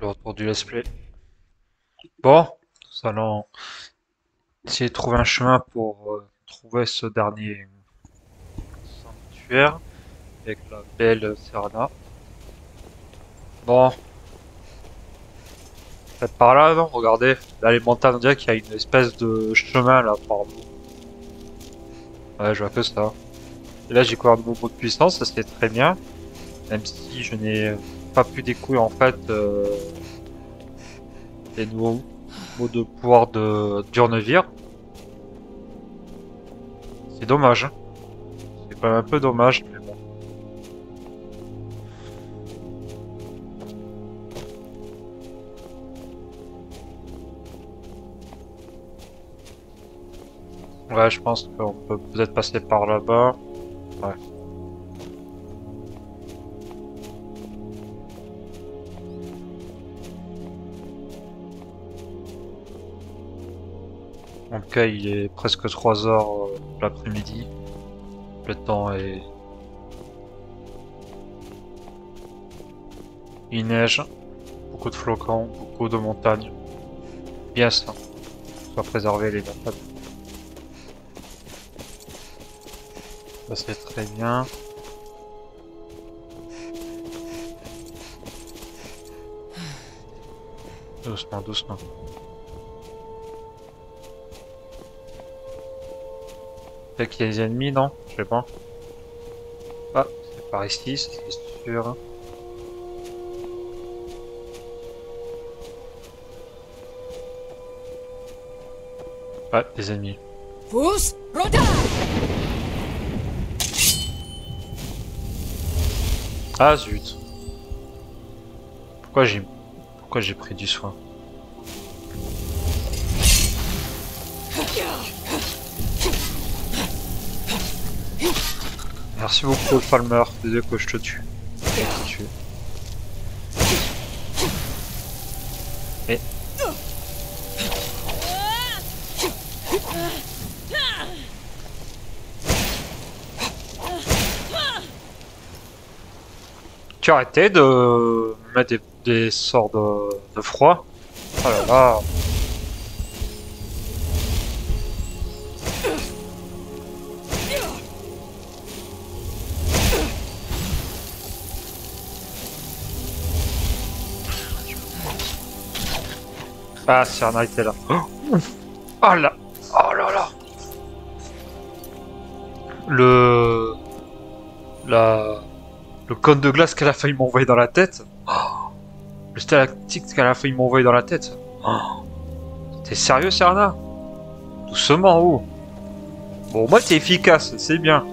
le retour du let's play. Bon, nous allons essayer de trouver un chemin pour trouver ce dernier sanctuaire avec la belle Serana. Bon, peut-être par là, non? Regardez, là les montagnes, on dirait qu'il y a une espèce de chemin là par nous. Ouais, je vois que ça. Et là j'ai couvert de nouveaux mots de puissance, ça c'est très bien. Même si je n'ai pas pu découvrir en fait les nouveaux mots de pouvoir de Durnevir. C'est dommage, hein. C'est quand même un peu dommage, mais bon. Ouais, je pense qu'on peut peut-être passer par là-bas. Ouais. En tout cas, il est presque 3 heures de l'après-midi. Le temps est... Il neige, beaucoup de flocons, beaucoup de montagnes. Bien ça, soit préserver les nappes. Ça c'est très bien. Doucement, doucement. Peut-être qu'il y a des ennemis, non? Je sais pas. Ah, c'est par ici, c'est sûr. Ouais, des ennemis. Fus Roda! Ah zut. Pourquoi j'ai pris du soin? Merci beaucoup Palmer, désolé que je te tue. Je te tue. Et... Tu as arrêté de mettre des sorts de froid? Oh là là. Ah, Serna était là. Oh là. Oh là là. Le... La... Le cône de glace qu'elle a failli m'envoyer dans la tête. Oh. Le stalactite qu'elle a failli m'envoyer dans la tête. Oh. T'es sérieux, Serna? Doucement, oh. Bon, moi, t'es efficace, c'est bien.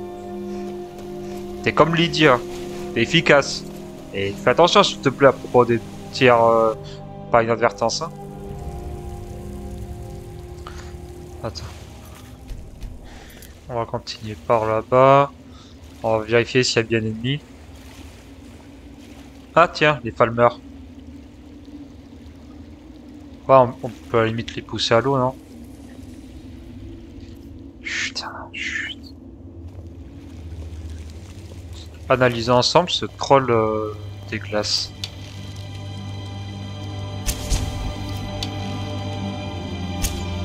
T'es comme Lydia. T'es efficace. Et fais attention, s'il te plaît, à propos des tirs par inadvertance. Hein. Attends. On va continuer par là-bas. On va vérifier s'il y a bien ennemi. Ah tiens, les Falmer. Ouais, on peut à la limite les pousser à l'eau, non? Chut, chut. Analysons ensemble ce troll des glaces.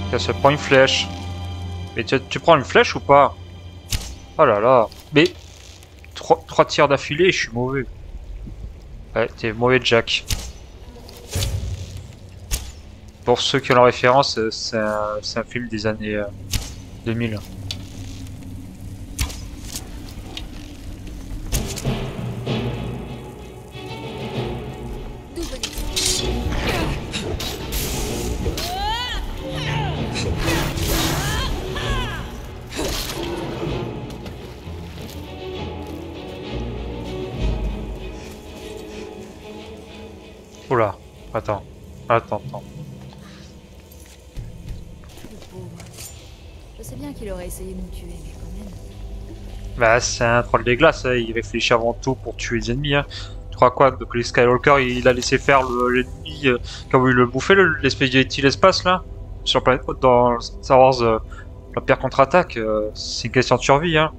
Ça se prend une flèche. Mais tu prends une flèche ou pas? Oh là là. Mais 3 tirs d'affilée, je suis mauvais. Ouais, t'es mauvais Jack. Pour ceux qui ont la référence, c'est un film des années 2000. Oula, attends, attends. Le pauvre. Je sais bien qu'il aurait essayé de nous tuer, mais quand même. Bah, c'est un troll des glaces, hein. Il réfléchit avant tout pour tuer les ennemis. Hein. Tu crois quoi? Donc les Skywalker, il a laissé faire l'ennemi qui a voulu le bouffer, l'espèce de l'espace là? Sur la planète, dans Star Wars, l'Empire contre-attaque, c'est une question de survie. Hein.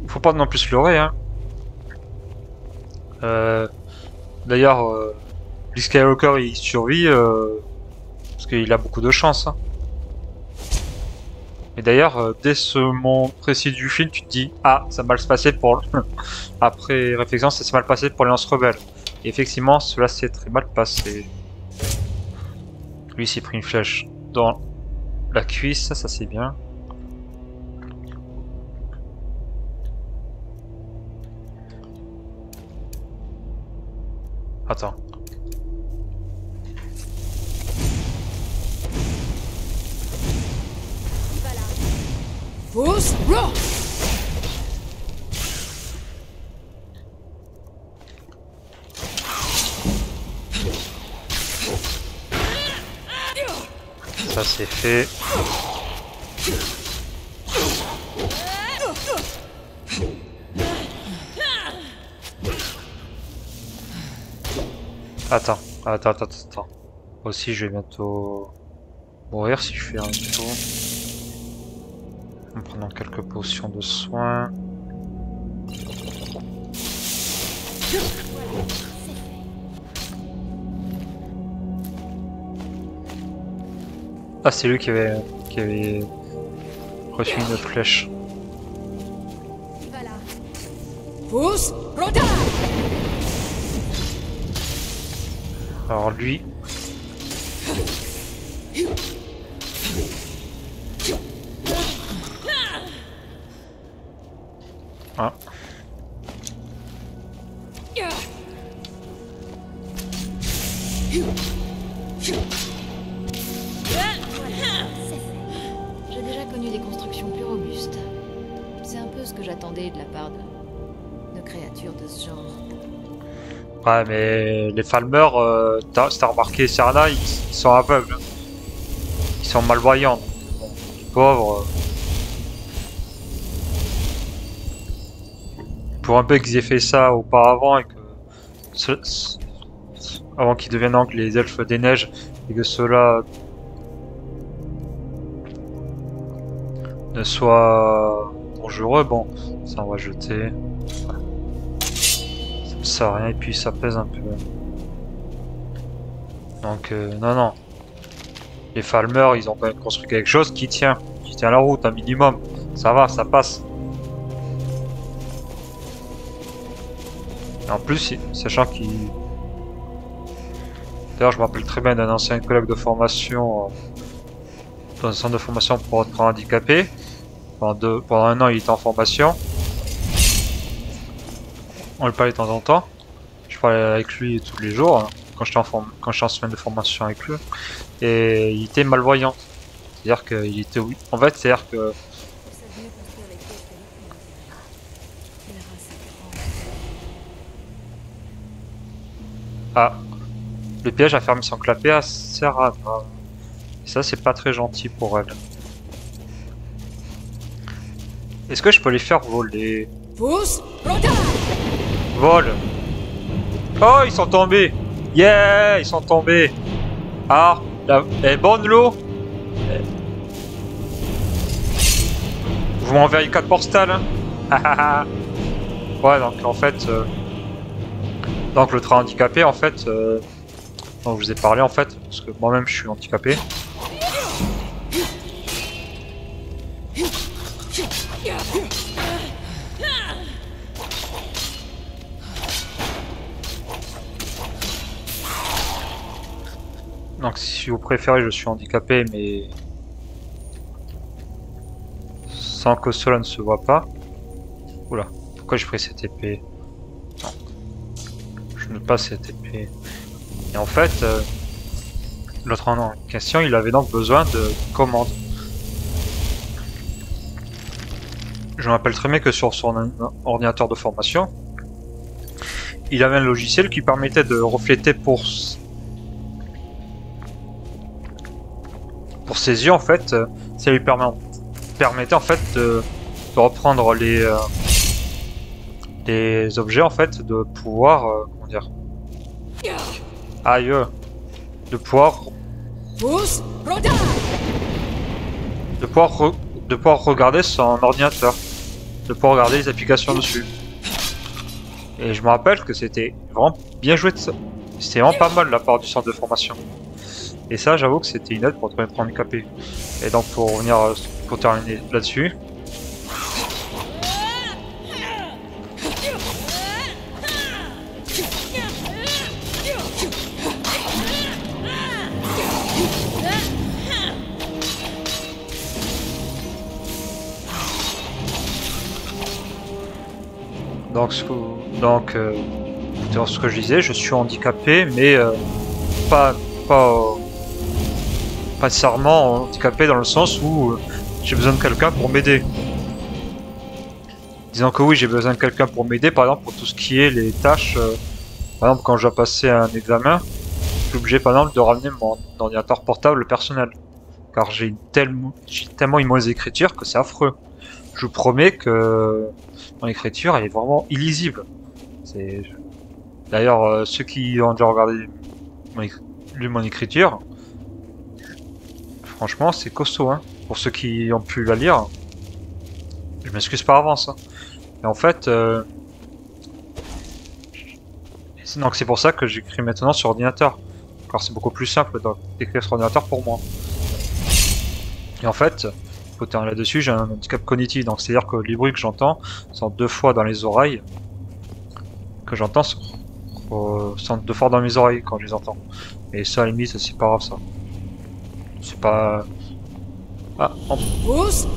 Faut pas non plus se leurrer. Hein. D'ailleurs, Luke Skywalker il survit parce qu'il a beaucoup de chance. Hein. Et d'ailleurs, dès ce moment précis du film, tu te dis ah, ça va mal se passer pour. Après réflexion, ça s'est mal passé pour les Lance Rebelles. Et effectivement, cela s'est très mal passé. Lui, il s'est pris une flèche dans la cuisse, ça c'est bien. Attends. Pousse, roll. Ça c'est fait. Attends. Aussi, je vais bientôt mourir si je fais un tour. En prenant quelques potions de soins. Ah, c'est lui qui avait reçu une flèche. Pousse, rota. Alors lui... Ah. J'ai déjà connu des constructions plus robustes. C'est un peu ce que j'attendais de la part de créatures de ce genre. Ouais, mais les Falmer, t'as remarqué, Serana, ils sont aveugles. Ils sont malvoyants. Bon, les pauvres. Pour un peu qu'ils aient fait ça auparavant et que. Avant qu'ils deviennent donc les elfes des neiges et que cela ne soit dangereux, bon, ça on va jeter. Ça me sert à rien et puis ça pèse un peu. Donc non. Les Falmer, ils ont quand même construit quelque chose qui tient la route un minimum. Ça va, ça passe. Et en plus, sachant qu'ils... D'ailleurs, je me rappelle très bien d'un ancien collègue de formation dans un centre de formation pour être handicapé. Pendant un an, il était en formation. On le parlait de temps en temps. Je parlais avec lui tous les jours, hein, quand j'étais en semaine de formation avec lui. Et il était malvoyant. C'est-à-dire qu'il était... En fait, c'est-à-dire que... Ah, le piège a fermé son clapet à Serana. Et ça, c'est pas très gentil pour elle. Est-ce que je peux les faire voler? Vol! Oh, ils sont tombés! Yeah! Ils sont tombés! Ah, elle est bonne l'eau! Vous m'enverrez 4 postales, hein? Ouais, donc en fait... Donc le train handicapé, en fait... dont je vous ai parlé, en fait, parce que moi-même je suis handicapé. Donc si vous préférez, je suis handicapé, mais sans que cela ne se voit pas. Oula, pourquoi j'ai pris cette épée? Non. Je n'ai pas cette épée. Et en fait, l'autre en question, il avait donc besoin de commandes. Je me rappelle très bien que sur son ordinateur de formation, il avait un logiciel qui permettait de refléter pour ses yeux, en fait. Ça lui permettait en fait de reprendre les objets, en fait, de pouvoir comment dire, aïe, de pouvoir regarder son ordinateur, de pouvoir regarder les applications dessus. Et je me rappelle que c'était vraiment bien joué C'était vraiment pas mal de la part du centre de formation. Et ça, j'avoue que c'était une aide pour être handicapé. Et donc pour revenir, pour terminer là-dessus. Donc, ce que je disais, je suis handicapé, mais pas, pas nécessairement handicapé dans le sens où j'ai besoin de quelqu'un pour m'aider. Disons que oui, j'ai besoin de quelqu'un pour m'aider, par exemple pour tout ce qui est les tâches. Par exemple, quand je dois passer un examen, je suis obligé par exemple de ramener mon ordinateur portable personnel. Car j'ai tellement une mauvaise écriture que c'est affreux. Je vous promets que mon écriture elle est vraiment illisible. D'ailleurs, ceux qui ont déjà regardé lu mon écriture, franchement c'est costaud, hein. Pour ceux qui ont pu la lire, je m'excuse par avance, hein. Et en fait, donc c'est pour ça que j'écris maintenant sur ordinateur, car c'est beaucoup plus simple d'écrire sur ordinateur pour moi. Et en fait, faut terminer là-dessus, j'ai un handicap cognitif, donc c'est-à-dire que les bruits que j'entends sont 2 fois dans les oreilles, que j'entends sont 2 fois dans mes oreilles quand je les entends. Et ça, à la limite, c'est pas grave ça. C'est pas... Ah, on pousse.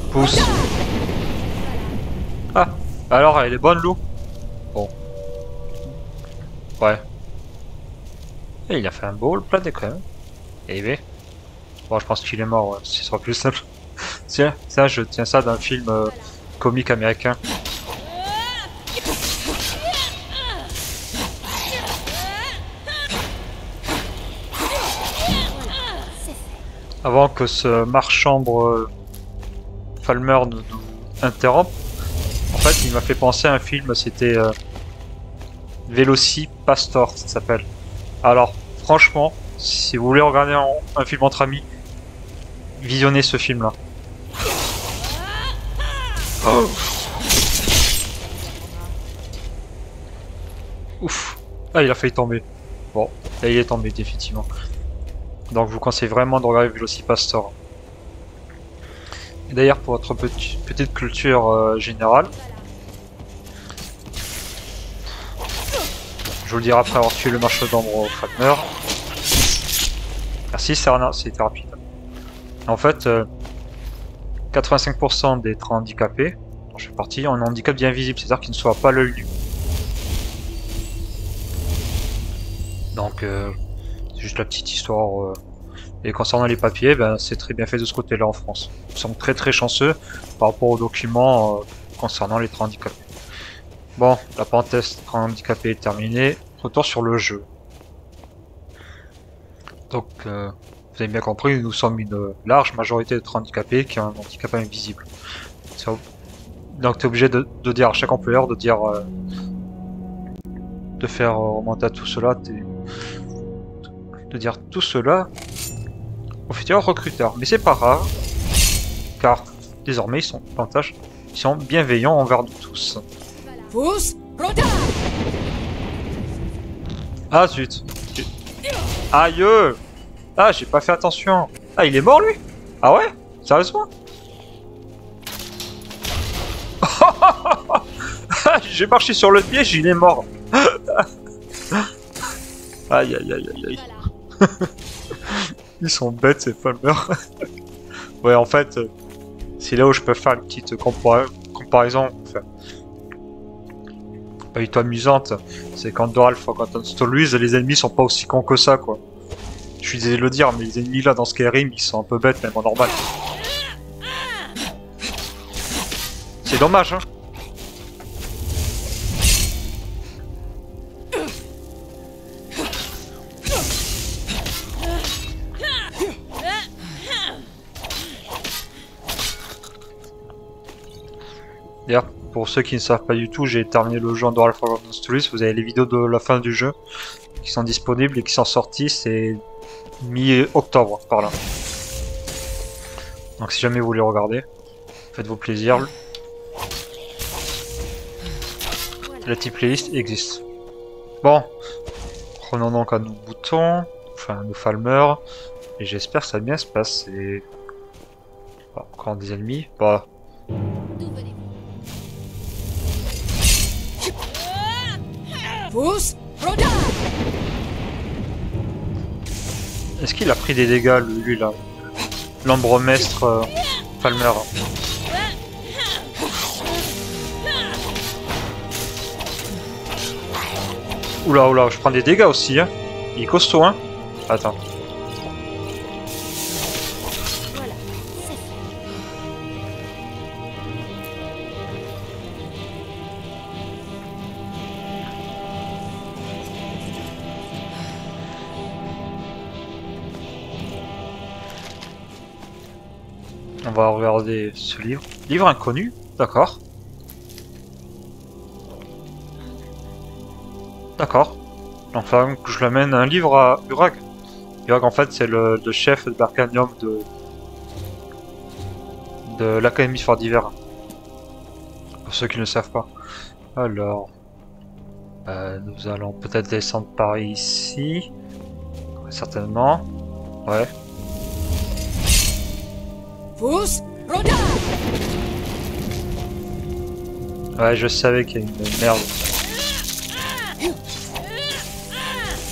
Ah, alors elle est bonne, Lou. Bon. Ouais. Et il a fait un beau plané quand même. Et B. Bon, je pense qu'il est mort, ouais. Ce sera plus simple. Tiens, ça, je tiens ça d'un film comique américain. Avant que ce marchand Falmer nous interrompe, en fait, il m'a fait penser à un film, c'était Velocipastor, ça s'appelle. Alors, franchement, si vous voulez regarder un film entre amis, visionnez ce film-là. Oh. Ouf. Ah, il a failli tomber. Bon, là, il est tombé, définitivement. Donc, je vous conseille vraiment de regarder Velocipastor. Et d'ailleurs, pour votre petite culture générale, je vous le dirai après avoir tué le marchand d'ombre au Fatmer. Merci Serna, c'était rapide. En fait, 85% des trains handicapés, dont je fais partie, ont un handicap bien visible, c'est-à-dire qu'ils ne soient pas à l'œil nu. Donc, c'est juste la petite histoire. Et concernant les papiers, ben, c'est très bien fait de ce côté-là en France. Nous sommes très chanceux par rapport aux documents concernant les trains handicapés. Bon, la parenthèse train handicapé est terminée. Retour sur le jeu. Donc, vous avez bien compris, nous sommes une large majorité de trains handicapés qui ont un handicap invisible. Donc, tu es obligé de dire à chaque employeur de faire remonter à tout cela, de dire tout cela aux futurs recruteurs. Mais c'est pas rare, car désormais ils sont bienveillants envers nous tous. Ah zut. Aïe. Ah, j'ai pas fait attention. Ah, il est mort lui? Ah ouais? Sérieusement? J'ai marché sur le piège, il est mort. Aïe aïe aïe aïe aïe. Ils sont bêtes ces Falmer. Ouais, en fait, c'est là où je peux faire une petite comparaison. Enfin, pas du tout amusante. C'est quand Doralf, quand on Stoluise, les ennemis sont pas aussi cons que ça, quoi. Je suis désolé de le dire, mais les ennemis là dans Skyrim, ils sont un peu bêtes, même en normal. C'est dommage, hein. D'ailleurs, pour ceux qui ne savent pas du tout, j'ai terminé le jeu en Doralf Stories. Vous avez les vidéos de la fin du jeu qui sont disponibles et qui sont sorties, c'est mi-octobre par là. Donc si jamais vous voulez regarder, faites-vous plaisir. La petite playlist existe. Bon, Prenons donc à nos boutons, enfin à nos falmeurs, et j'espère que ça va bien se passer. Bon, encore des ennemis. Bah. D'où venez-vous? Est-ce qu'il a pris des dégâts, lui là? L'ambremestre Falmer. Oula, oula, je prends des dégâts aussi, hein. Il est costaud, hein. Attends. Voilà, c'est fait. On va regarder ce livre. Livre inconnu, d'accord. D'accord. Enfin, que je l'amène un livre à Urag. Urag, en fait, c'est le chef d'Arcanium de l'Académie Sport d'hiver. Pour ceux qui ne le savent pas. Alors, nous allons peut-être descendre par ici. Ouais, certainement. Ouais. Ouais, je savais qu'il y a une merde.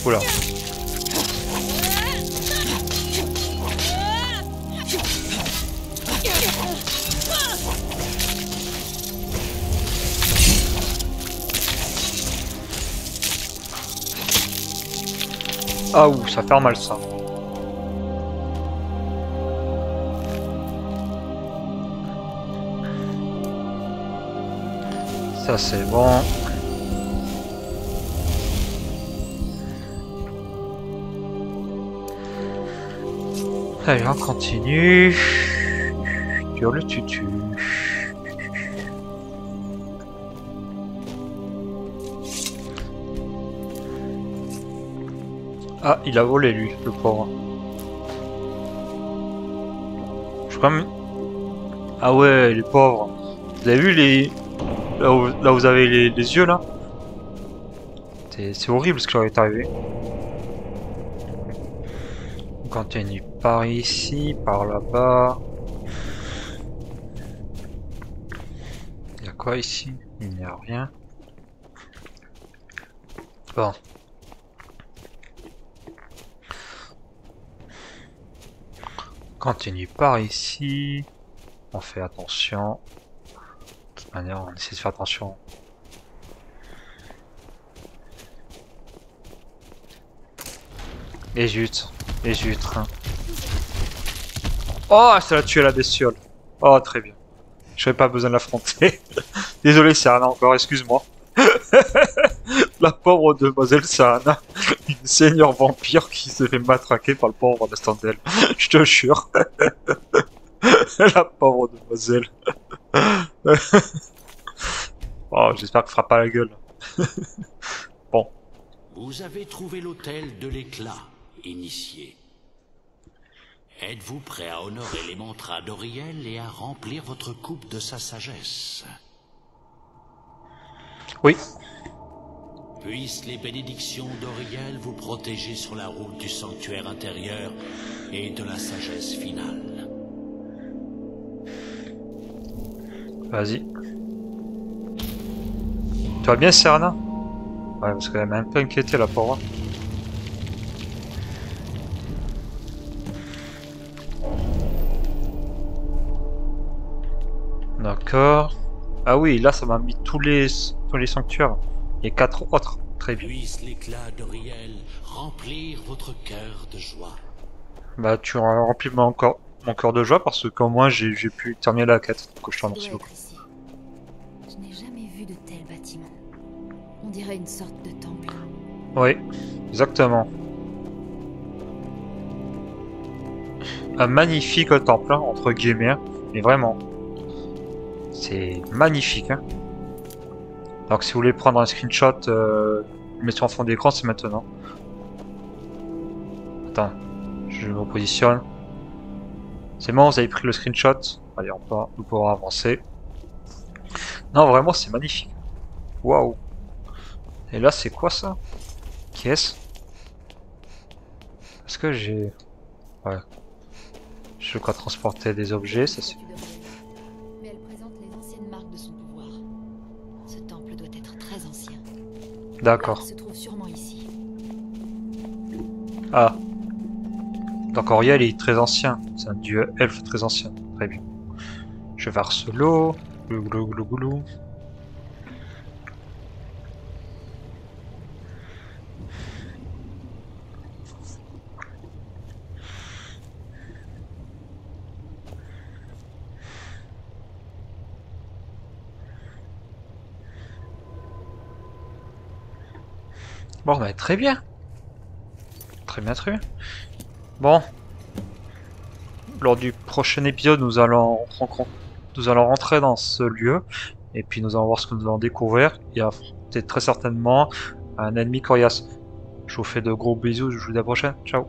Oula. Ah ouh, ça fait mal ça. Ça c'est bon. Allez, on continue. Sur le tutu. Ah, il a volé lui, le pauvre. Je crois même... Ah ouais, il est pauvre. Vous avez vu les... Là où vous avez les yeux là? C'est horrible ce qui leur est arrivé. On continue par ici, par là-bas. Il y a quoi ici? Il n'y a rien. Bon. On continue par ici. On fait attention. De toute manière, on essaie de faire attention. Et zut. Et zut. Hein. Oh, ça l'a tué la bestiole. Oh, très bien. Je n'avais pas besoin de l'affronter. Désolé, Serana, encore, excuse-moi. La pauvre demoiselle Serana. Une seigneur vampire qui se fait matraquer par le pauvre Nastandel. Je te jure. La pauvre demoiselle. Oh, j'espère qu'elle fera pas la gueule. Bon. Vous avez trouvé l'autel de l'éclat, initié. Êtes-vous prêt à honorer les mantras d'Auriel et à remplir votre coupe de sa sagesse? Oui. Puissent les bénédictions d'Auriel vous protéger sur la route du sanctuaire intérieur et de la sagesse finale. Vas-y. Tu vas bien, Serana? Ouais, parce qu'elle m'a un peu inquiété, la pauvre. D'accord. Ah oui, là, ça m'a mis tous les sanctuaires. Et 4 autres. Très bien. Puisse l'éclat d'Auriel remplir votre cœur de joie. Bah, tu as rempli mon cœur de joie parce qu'au moins j'ai pu terminer la quête. Donc je te remercie beaucoup. Ici. Je n'ai jamais vu de tel bâtiment. On dirait une sorte de temple. Oui, exactement. Un magnifique temple, hein, entre guillemets. Mais vraiment. C'est magnifique. Hein. Donc si vous voulez prendre un screenshot, mettre en fond d'écran, c'est maintenant. Attends, je me positionne. C'est bon, vous avez pris le screenshot. Allez, nous pourrons avancer. Non, vraiment, c'est magnifique. Waouh. Et là, c'est quoi ça? Qu'est-ce? Est-ce que j'ai... Ouais. Je crois transporter des objets, ça c'est... Mais elle présente les anciennes marques de son pouvoir. Ce temple doit être très ancien. D'accord. L'arc se trouve sûrement ici. Ah. Donc Auriel est très ancien. C'est un dieu elfe très ancien. Très bien. Je verse l'eau. Glou glou glou. Bon, bah, très bien. Très bien, très bien. Bon. Lors du prochain épisode, nous allons rentrer dans ce lieu. Et puis nous allons voir ce que nous allons découvrir. Il y a peut-être très certainement un ennemi coriace. Je vous fais de gros bisous, je vous dis à la prochaine. Ciao.